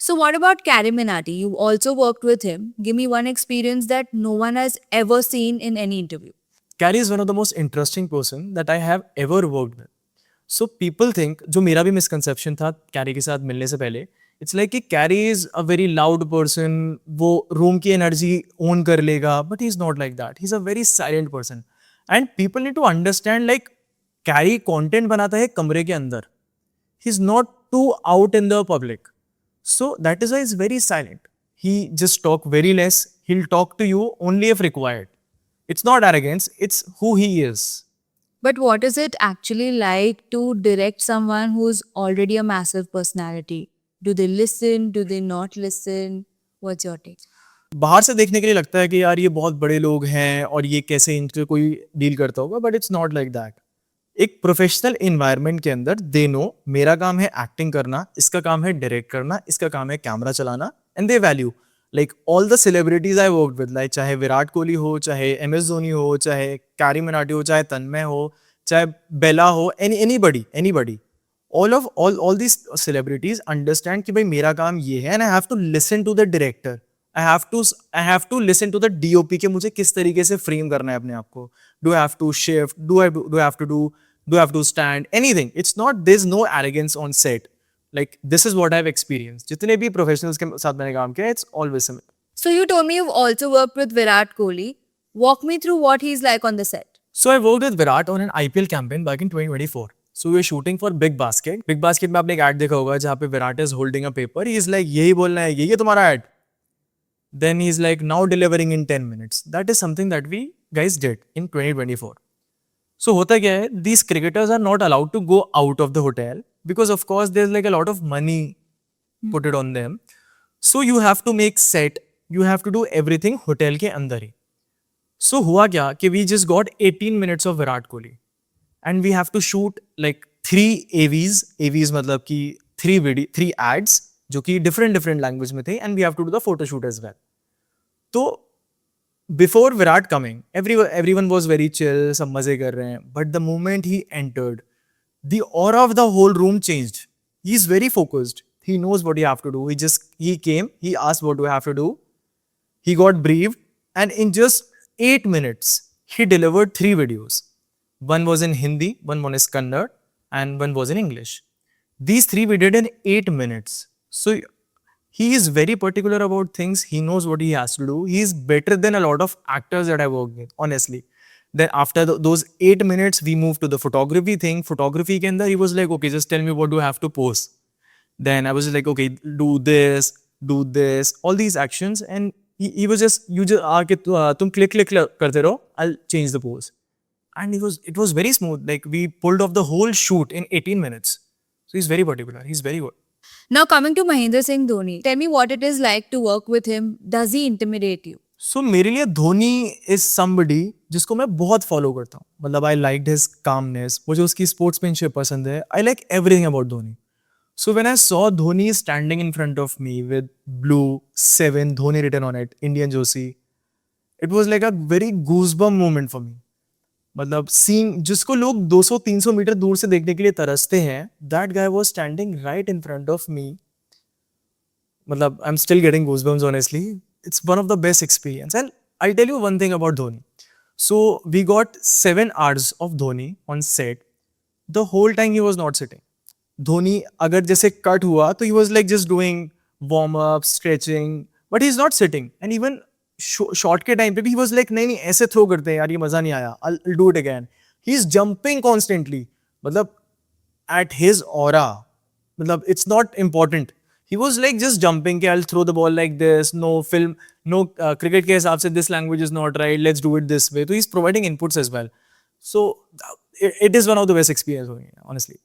So what about Carrie Minati? You also worked with him. Give me one experience that no one has ever seen in any interview. Carrie is one of the most interesting person that I have ever worked with. So people think, जो मेरा भी misconception था carry के साथ मिलने से पहले, it's like कि carry is a very loud person, वो room की energy own कर लेगा, but he's not like that. He's a very silent person. And people need to understand like carry content बनाता है कमरे के अंदर. He's not too out in the public. So that is why he's very silent. He just talk very less. He'll talk to you only if required. It's not arrogance, it's who he is. But what is it actually like to direct someone who's already a massive personality? Do they listen? Do they not listen? What's your take? बाहर से देखने के लिए लगता है कि यार ये बहुत बड़े लोग हैं और ये कैसे इनके कोई डील करता होगा, but it's not like that. एक प्रोफेशनल इन्वायरमेंट के अंदर दे नो मेरा काम है एक्टिंग करना, इसका काम है डायरेक्ट करना, इसका काम है कैमरा चलाना, and they value like all the celebrities I work with, like चाहे विराट कोहली हो, चाहे MS धोनी हो, चाहे कैरी मिनाटी हो, चाहे तन्मय हो, चाहे बेला हो, anybody, all these celebrities understand कि भाई मेरा काम ये है, and I have to listen to the director. I have to listen to the DOP कि मुझे किस तरीके से फ्रेम करना है अपने आप को. Do I have to shift? Do I have to stand? Anything. It's not. There's no arrogance on set. Like this is what I've experienced. जितने भी professionals के साथ मैंने काम किया, it's always similar. So you told me you've also worked with Virat Kohli. Walk me through what he's like on the set. So I worked with Virat on an IPL campaign back in 2024. So we were shooting for Big Basket. Big Basket में आपने एक ad देखा होगा जहाँ पे Virat is holding a paper. He is like यही बोलना है, यही है तुम्हारा ad. Then he's like now delivering in 10 minutes. That is something that we guys did in 2024. So होता क्या है, these cricketers are not allowed to go out of the hotel because of course there's like a lot of money put it on them. So you have to make set, you have to do everything hotel के अंदर ही. So हुआ क्या कि we just got 18 minutes of Virat Kohli and we have to shoot like 3 AVs मतलब कि 3 ads जो कि different language में थे, and we have to do the photo shoot as well. तो before Virat coming, everyone was very chill, सब मजे कर रहे हैं, but the moment he entered, the aura of the whole room changed. He's very focused. He knows what he have to do. He came, he asked what do I have to do. He got briefed, and in just 8 minutes, he delivered 3 videos. One was in Hindi, one was Kannada, and one was in English. These 3 we did in 8 minutes. So he is very particular about things. He knows what he has to do. He is better than a lot of actors that I worked with, honestly. Then after those 8 minutes, we moved to the photography thing. Photography ke andar, he was like, okay, just tell me what do I have to pose. Then I was like, okay, do this, all these actions. And he was just, you just, tum click karte raho, I'll change the pose. And it was very smooth. Like we pulled off the whole shoot in 18 minutes. So he's very particular. He's very good. Now coming to Mahendra Singh Dhoni, tell me what it is like to work with him. Does he intimidate you? सो मेरे लिए Dhoni is somebody जिसको मैं बहुत follow करता हूँ. मतलब I like his calmness, मुझे उसकी स्पोर्ट्समैनशिप पसंद है. I like everything about Dhoni. So when I saw Dhoni standing in front of me with blue 7 Dhoni written on it, Indian जोशी, it was like a very goosebump moment for me. मतलब seeing जिसको लोग 200-300 metre दूर से देखने के लिए तरसते हैं, that guy was standing right in front of me. मतलब I am still getting goosebumps honestly. It's one of the best experience. And I'll tell you one thing about Dhoni. So we got 7 hours of Dhoni on set. The whole time he was not sitting. Dhoni अगर जैसे cut हुआ तो he was like just doing warm up, stretching, but he's not sitting. And even shot के time पे भी he was like नहीं ऐसे throw करते हैं यार, ये मजा नहीं आया, I'll do it again. He's jumping constantly. मतलब at his aura, मतलब it's not important. He was like just jumping, I'll throw the ball like this, no film, no cricket के हिसाब से this language is not right, let's do it this way. So he's providing inputs as well. So it is one of the best experiences, honestly.